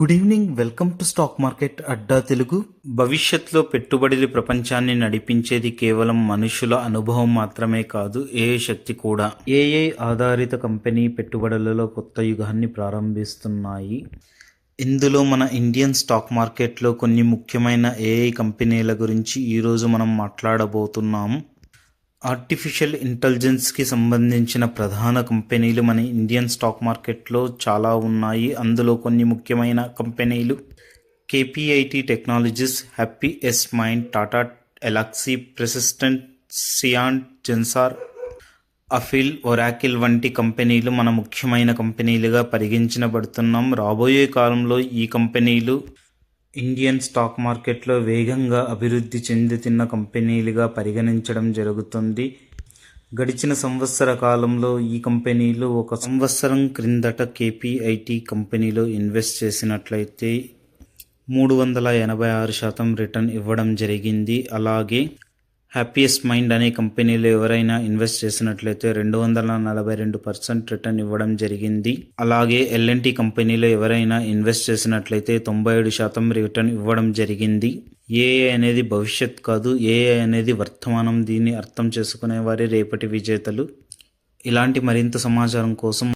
Good evening. Welcome to stock market Adda Telugu. భవిష్యత్తులో పెట్టుబడుల ప్రపంచాన్ని నడిపించేది కేవలం మనుషుల అనుభవం మాత్రమే కాదు, ఏఐ శక్తి కూడా. ఏఐ ఆధారిత కంపెనీ పెట్టుబడులలో కొత్త యుగాన్ని ప్రారంభిస్తున్నాయి. ఇందులో మన ఇండియన్ స్టాక్ మార్కెట్లో కొన్ని ముఖ్యమైన ఏఐ కంపెనీల గురించి ఈరోజు మనం మాట్లాడబోతున్నాం. ఆర్టిఫిషియల్ ఇంటెలిజెన్స్కి సంబంధించిన ప్రధాన కంపెనీలు మన ఇండియన్ స్టాక్ మార్కెట్లో చాలా ఉన్నాయి. అందులో కొన్ని ముఖ్యమైన కంపెనీలు: KPIT technologies, Happiest Mind, Tata Elxsi, Persistent, Cyient, Zensar, Affle, Oracle వంటి కంపెనీలు మన ముఖ్యమైన కంపెనీలుగా పరిగణించబడుతున్నాం. రాబోయే కాలంలో ఈ కంపెనీలు ఇండియన్ స్టాక్ మార్కెట్లో వేగంగా అభివృద్ధి చెందుతున్న కంపెనీలుగా పరిగణించడం జరుగుతుంది. గడిచిన సంవత్సర కాలంలో ఈ కంపెనీలు ఒక సంవత్సరం క్రిందట కేపీఐటీ కంపెనీలో ఇన్వెస్ట్ చేసినట్లయితే 386% రిటర్న్ ఇవ్వడం జరిగింది. అలాగే హ్యాపీయెస్ట్ మైండ్ అనే కంపెనీలో ఎవరైనా ఇన్వెస్ట్ చేసినట్లయితే 242% రిటర్న్ ఇవ్వడం జరిగింది. అలాగే ఎల్ఎన్టీ కంపెనీలో ఎవరైనా ఇన్వెస్ట్ చేసినట్లయితే 97% రిటర్న్ ఇవ్వడం జరిగింది. ఏఐ అనేది భవిష్యత్ కాదు, ఏఐ అనేది వర్తమానం. దీన్ని అర్థం చేసుకునే వారే రేపటి విజేతలు. ఇలాంటి మరింత సమాచారం కోసం